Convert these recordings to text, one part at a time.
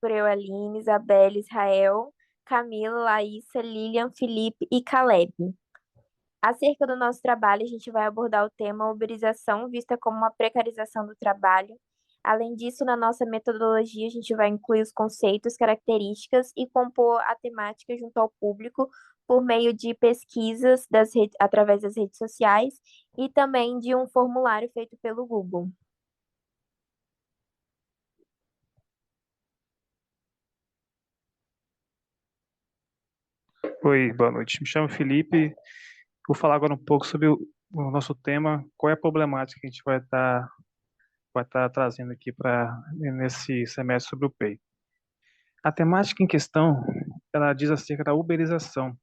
por Aline, Isabela, Israel, Camila, Laísa, Lilian, Felipe e Caleb. Acerca do nosso trabalho, a gente vai abordar o tema uberização, vista como uma precarização do trabalho. Além disso, na nossa metodologia, a gente vai incluir os conceitos, características e compor a temática junto ao público por meio de pesquisas através das redes sociais e também de um formulário feito pelo Google. Oi, boa noite. Me chamo Felipe. Vou falar agora um pouco sobre o nosso tema, qual é a problemática que a gente vai estar trazendo aqui para nesse semestre sobre o PEI. A temática em questão, ela diz acerca da uberização.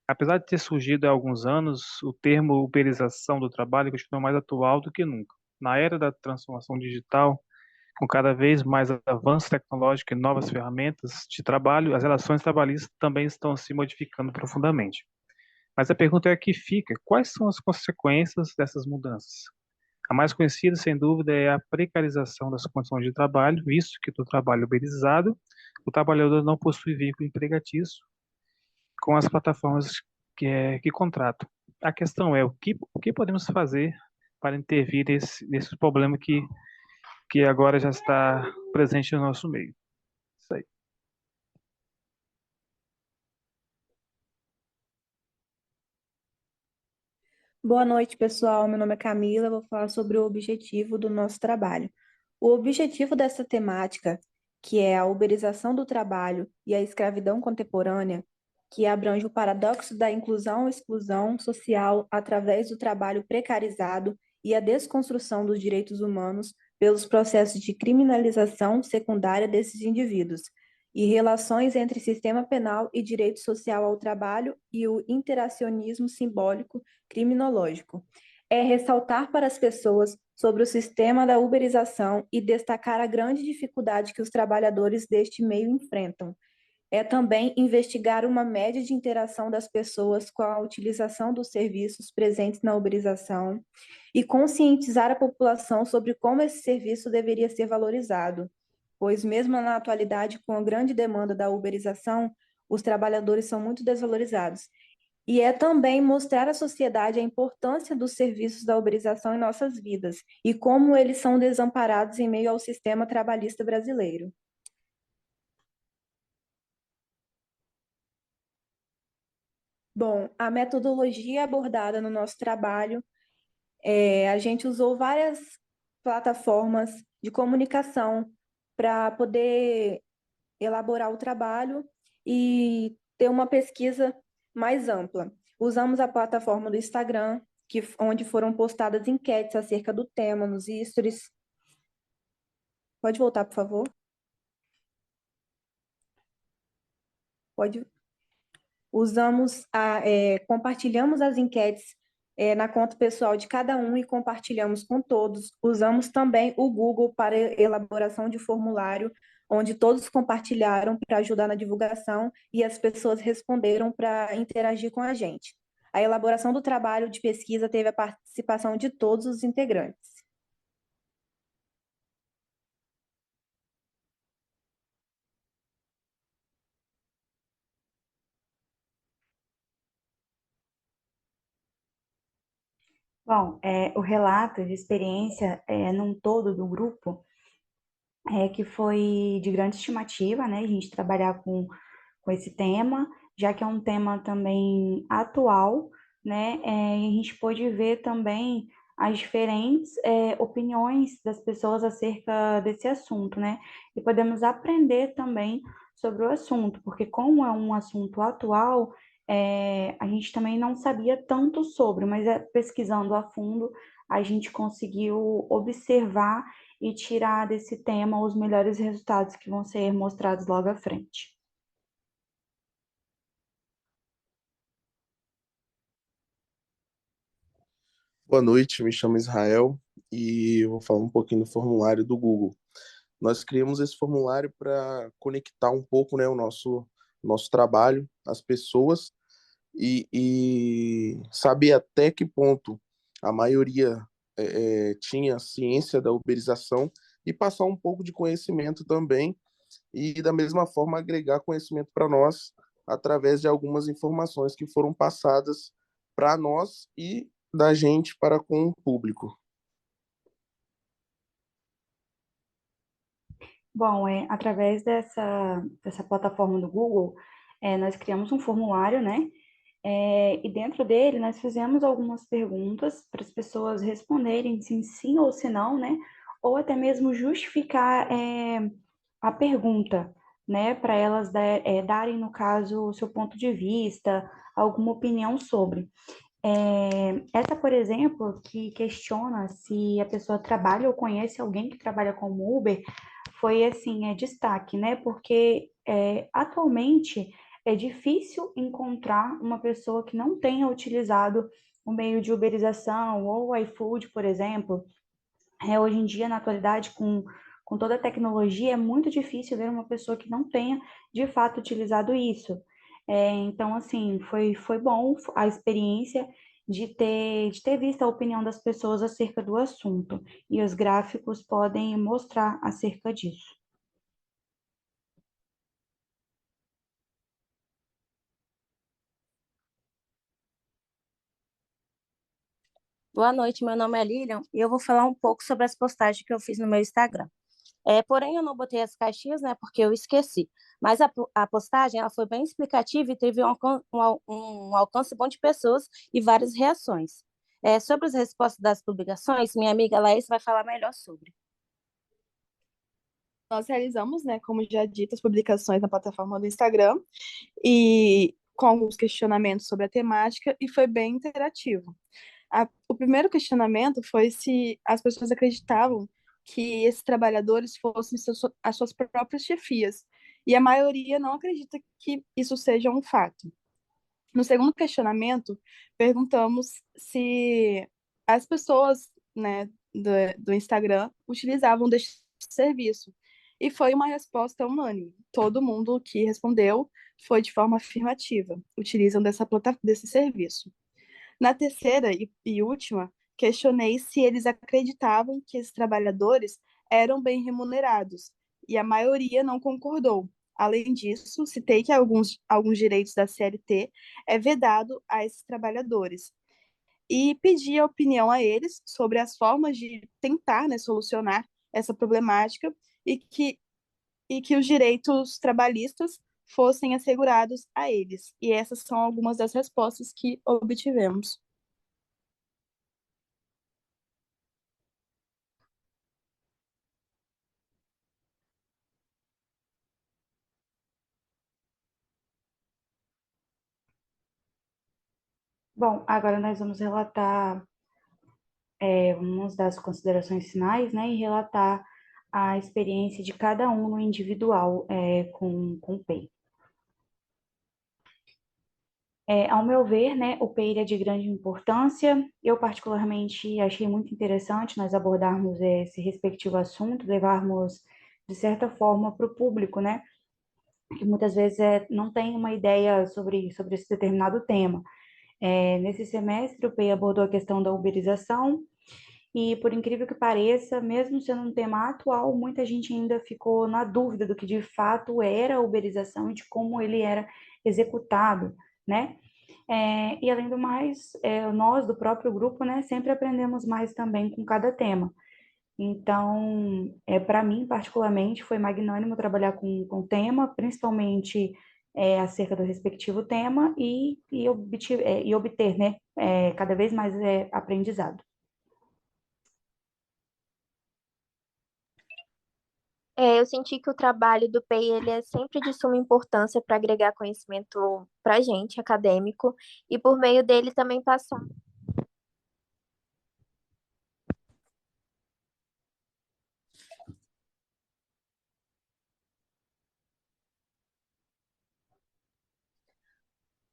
Apesar de ter surgido há alguns anos, o termo uberização do trabalho continua mais atual do que nunca. Na era da transformação digital, com cada vez mais avanço tecnológico e novas ferramentas de trabalho, as relações trabalhistas também estão se modificando profundamente. Mas a pergunta é que fica: quais são as consequências dessas mudanças? A mais conhecida, sem dúvida, é a precarização das condições de trabalho, visto que do trabalho uberizado, o trabalhador não possui vínculo empregatício com as plataformas que contratam. A questão é o que podemos fazer para intervir nesse problema que agora já está presente no nosso meio. Isso aí. Boa noite, pessoal. Meu nome é Camila. Eu vou falar sobre o objetivo do nosso trabalho. O objetivo dessa temática, que é a uberização do trabalho e a escravidão contemporânea, que abrange o paradoxo da inclusão e exclusão social através do trabalho precarizado e a desconstrução dos direitos humanos pelos processos de criminalização secundária desses indivíduos, e relações entre sistema penal e direito social ao trabalho e o interacionismo simbólico criminológico. É ressaltar para as pessoas sobre o sistema da uberização e destacar a grande dificuldade que os trabalhadores deste meio enfrentam. É também investigar uma média de interação das pessoas com a utilização dos serviços presentes na uberização e conscientizar a população sobre como esse serviço deveria ser valorizado, pois mesmo na atualidade, com a grande demanda da uberização, os trabalhadores são muito desvalorizados. E é também mostrar à sociedade a importância dos serviços da uberização em nossas vidas e como eles são desamparados em meio ao sistema trabalhista brasileiro. Bom, a metodologia abordada no nosso trabalho, a gente usou várias plataformas de comunicação para poder elaborar o trabalho e ter uma pesquisa mais ampla. Usamos a plataforma do Instagram, onde foram postadas enquetes acerca do tema nos stories. Pode voltar, por favor? Pode. Compartilhamos as enquetes na conta pessoal de cada um e compartilhamos com todos. Usamos também o Google para elaboração de formulário, onde todos compartilharam para ajudar na divulgação e as pessoas responderam para interagir com a gente. A elaboração do trabalho de pesquisa teve a participação de todos os integrantes. Bom, o relato de experiência num todo do grupo que foi de grande estimativa, né? A gente trabalhar com esse tema, já que é um tema também atual, né? E a gente pôde ver também as diferentes opiniões das pessoas acerca desse assunto, né? E podemos aprender também sobre o assunto, porque como é um assunto atual, a gente também não sabia tanto sobre, mas pesquisando a fundo, a gente conseguiu observar e tirar desse tema os melhores resultados que vão ser mostrados logo à frente. Boa noite, me chamo Israel e eu vou falar um pouquinho do formulário do Google. Nós criamos esse formulário para conectar um pouco, né, o nosso trabalho, as pessoas e saber até que ponto a maioria tinha ciência da uberização e passar um pouco de conhecimento também e, da mesma forma, agregar conhecimento para nós através de algumas informações que foram passadas para nós e da gente para com o público. Bom, através dessa plataforma do Google, nós criamos um formulário, né? E dentro dele nós fizemos algumas perguntas para as pessoas responderem se sim ou se não, né? Ou até mesmo justificar a pergunta, né? Para elas darem, no caso, o seu ponto de vista, alguma opinião sobre. Essa, por exemplo, que questiona se a pessoa trabalha ou conhece alguém que trabalha como Uber, foi assim, destaque, né? Porque atualmente é difícil encontrar uma pessoa que não tenha utilizado o meio de uberização ou o iFood, por exemplo. Hoje em dia, na atualidade, com toda a tecnologia, é muito difícil ver uma pessoa que não tenha, de fato, utilizado isso. Então, assim, foi bom a experiência de ter visto a opinião das pessoas acerca do assunto. E os gráficos podem mostrar acerca disso. Boa noite, meu nome é Lilian e eu vou falar um pouco sobre as postagens que eu fiz no meu Instagram. Porém, eu não botei as caixinhas, né, porque eu esqueci. Mas a postagem ela foi bem explicativa e teve um alcance bom de pessoas e várias reações. Sobre as respostas das publicações, minha amiga Laís vai falar melhor sobre. Nós realizamos, né, como já dito, as publicações na plataforma do Instagram e com alguns questionamentos sobre a temática e foi bem interativo. O primeiro questionamento foi se as pessoas acreditavam que esses trabalhadores fossem as suas próprias chefias, e a maioria não acredita que isso seja um fato. No segundo questionamento, perguntamos se as pessoas, né, do Instagram utilizavam desse serviço. E foi uma resposta unânime. Todo mundo que respondeu foi de forma afirmativa, utilizam desse serviço. Na terceira e última, questionei se eles acreditavam que esses trabalhadores eram bem remunerados, e a maioria não concordou. Além disso, citei que alguns direitos da CLT é vedado a esses trabalhadores. E pedi a opinião a eles sobre as formas de tentar, né, solucionar essa problemática e que os direitos trabalhistas fossem assegurados a eles. E essas são algumas das respostas que obtivemos. Bom, agora nós vamos relatar vamos dar as considerações finais, né, e relatar a experiência de cada um no individual com o PEI. Ao meu ver, né, o PEI é de grande importância. Eu, particularmente, achei muito interessante nós abordarmos esse respectivo assunto, levarmos, de certa forma, para o público, né, que muitas vezes não tem uma ideia sobre esse determinado tema. Nesse semestre, o PEI abordou a questão da uberização, e, por incrível que pareça, mesmo sendo um tema atual, muita gente ainda ficou na dúvida do que de fato era a uberização e de como ele era executado, né? E, além do mais, nós do próprio grupo, né, sempre aprendemos mais também com cada tema. Então, para mim, particularmente, foi magnânimo trabalhar com o tema, principalmente acerca do respectivo tema e obter, né, cada vez mais aprendizado. Eu senti que o trabalho do PEI ele é sempre de suma importância para agregar conhecimento para a gente, acadêmico, e por meio dele também passar.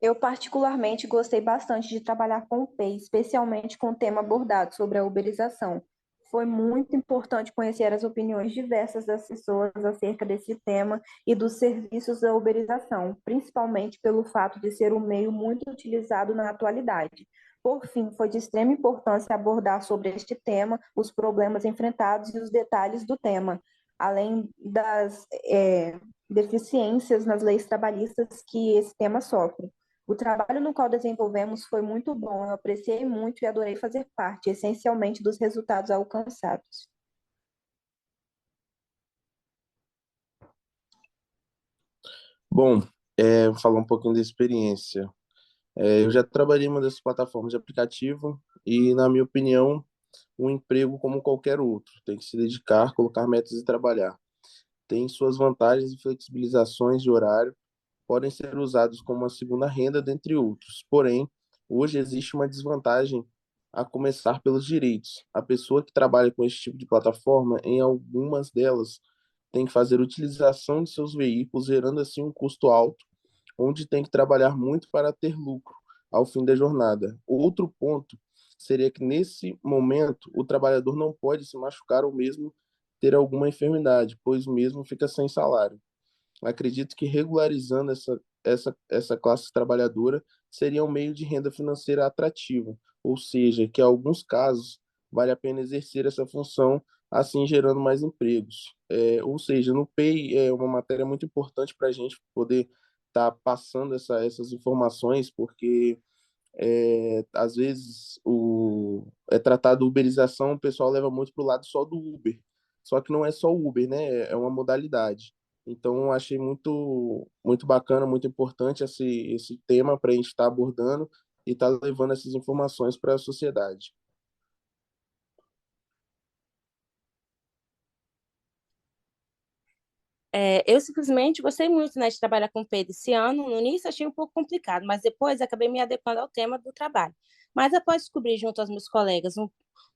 Eu particularmente gostei bastante de trabalhar com o PEI, especialmente com o tema abordado sobre a uberização. Foi muito importante conhecer as opiniões diversas das pessoas acerca desse tema e dos serviços da uberização, principalmente pelo fato de ser um meio muito utilizado na atualidade. Por fim, foi de extrema importância abordar sobre este tema, os problemas enfrentados e os detalhes do tema. além das deficiências nas leis trabalhistas que esse tema sofre. O trabalho no qual desenvolvemos foi muito bom, eu apreciei muito e adorei fazer parte, essencialmente, dos resultados alcançados. Bom, vou falar um pouquinho da experiência. Eu já trabalhei em uma dessas plataformas de aplicativo e, na minha opinião, um emprego como qualquer outro. Tem que se dedicar, colocar metas e trabalhar. Tem suas vantagens e flexibilizações de horário, podem ser usados como uma segunda renda, dentre outros. Porém, hoje existe uma desvantagem a começar pelos direitos. A pessoa que trabalha com esse tipo de plataforma, em algumas delas, tem que fazer utilização de seus veículos, gerando assim um custo alto, onde tem que trabalhar muito para ter lucro ao fim da jornada. Outro ponto seria que, nesse momento, o trabalhador não pode se machucar ou mesmo ter alguma enfermidade, pois o mesmo fica sem salário. Acredito que regularizando essa classe trabalhadora seria um meio de renda financeira atrativo, ou seja, que em alguns casos vale a pena exercer essa função, assim gerando mais empregos. Ou seja, no PEI é uma matéria muito importante para a gente poder estar passando essas informações, porque às vezes é tratado uberização, o pessoal leva muito para o lado só do Uber. Só que não é só o Uber, né? É uma modalidade. Então, eu achei muito bacana, muito importante esse tema para a gente estar abordando e estar levando essas informações para a sociedade. Eu simplesmente gostei muito, né, de trabalhar com o Pedro esse ano. No início achei um pouco complicado, mas depois acabei me adequando ao tema do trabalho. Mas após descobrir junto aos meus colegas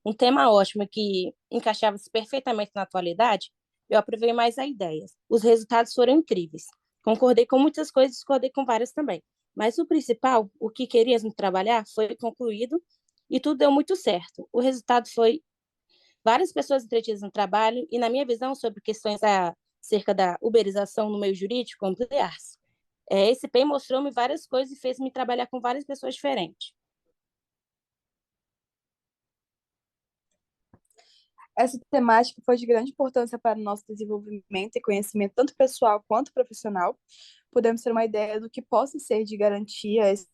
um tema ótimo que encaixava-se perfeitamente na atualidade, eu aprovei mais a ideia. Os resultados foram incríveis. Concordei com muitas coisas, discordei com várias também. Mas o principal, o que queríamos trabalhar, foi concluído e tudo deu muito certo. O resultado foi várias pessoas entretidas no trabalho e, na minha visão, sobre questões acerca da uberização no meio jurídico, ampliar-se. Esse PEI mostrou-me várias coisas e fez-me trabalhar com várias pessoas diferentes. Essa temática foi de grande importância para o nosso desenvolvimento e conhecimento, tanto pessoal quanto profissional. Podemos ter uma ideia do que possa ser de garantia a esses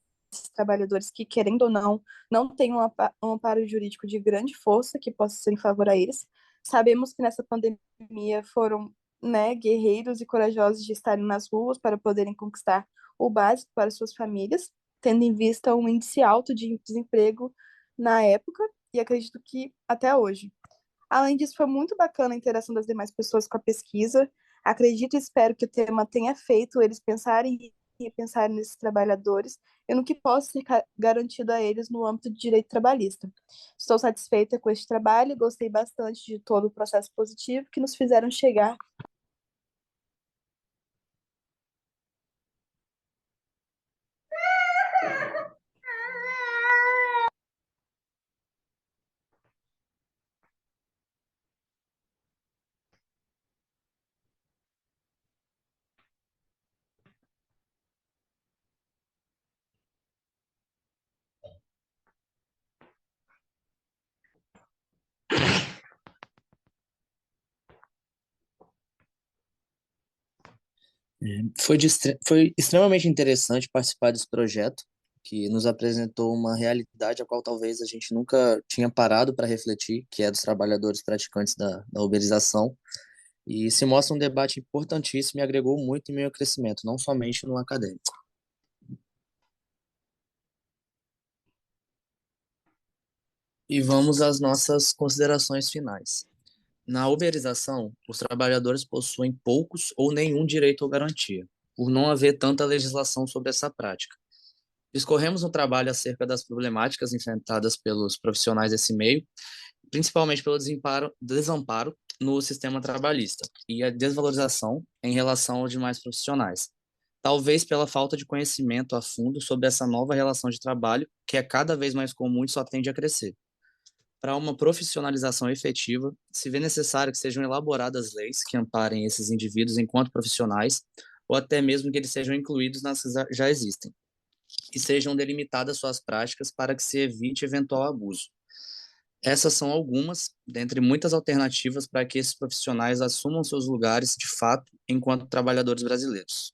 trabalhadores que, querendo ou não, não têm um amparo jurídico de grande força que possa ser em favor a eles. Sabemos que nessa pandemia foram, né, guerreiros e corajosos de estarem nas ruas para poderem conquistar o básico para suas famílias, tendo em vista um índice alto de desemprego na época e acredito que até hoje. Além disso, foi muito bacana a interação das demais pessoas com a pesquisa. Acredito e espero que o tema tenha feito eles pensarem e pensarem nesses trabalhadores e no que possa ser garantido a eles no âmbito de direito trabalhista. Estou satisfeita com este trabalho e gostei bastante de todo o processo positivo que nos fizeram chegar. Foi extremamente interessante participar desse projeto, que nos apresentou uma realidade a qual talvez a gente nunca tinha parado para refletir, que é dos trabalhadores praticantes da uberização, e se mostra um debate importantíssimo e agregou muito em meu crescimento, não somente no acadêmico. E vamos às nossas considerações finais. Na uberização, os trabalhadores possuem poucos ou nenhum direito ou garantia, por não haver tanta legislação sobre essa prática. Discorremos no trabalho acerca das problemáticas enfrentadas pelos profissionais desse meio, principalmente pelo desamparo no sistema trabalhista e a desvalorização em relação aos demais profissionais. Talvez pela falta de conhecimento a fundo sobre essa nova relação de trabalho, que é cada vez mais comum e só tende a crescer. Para uma profissionalização efetiva, se vê necessário que sejam elaboradas leis que amparem esses indivíduos enquanto profissionais, ou até mesmo que eles sejam incluídos nas que já existem, e sejam delimitadas suas práticas para que se evite eventual abuso. Essas são algumas, dentre muitas alternativas para que esses profissionais assumam seus lugares de fato enquanto trabalhadores brasileiros.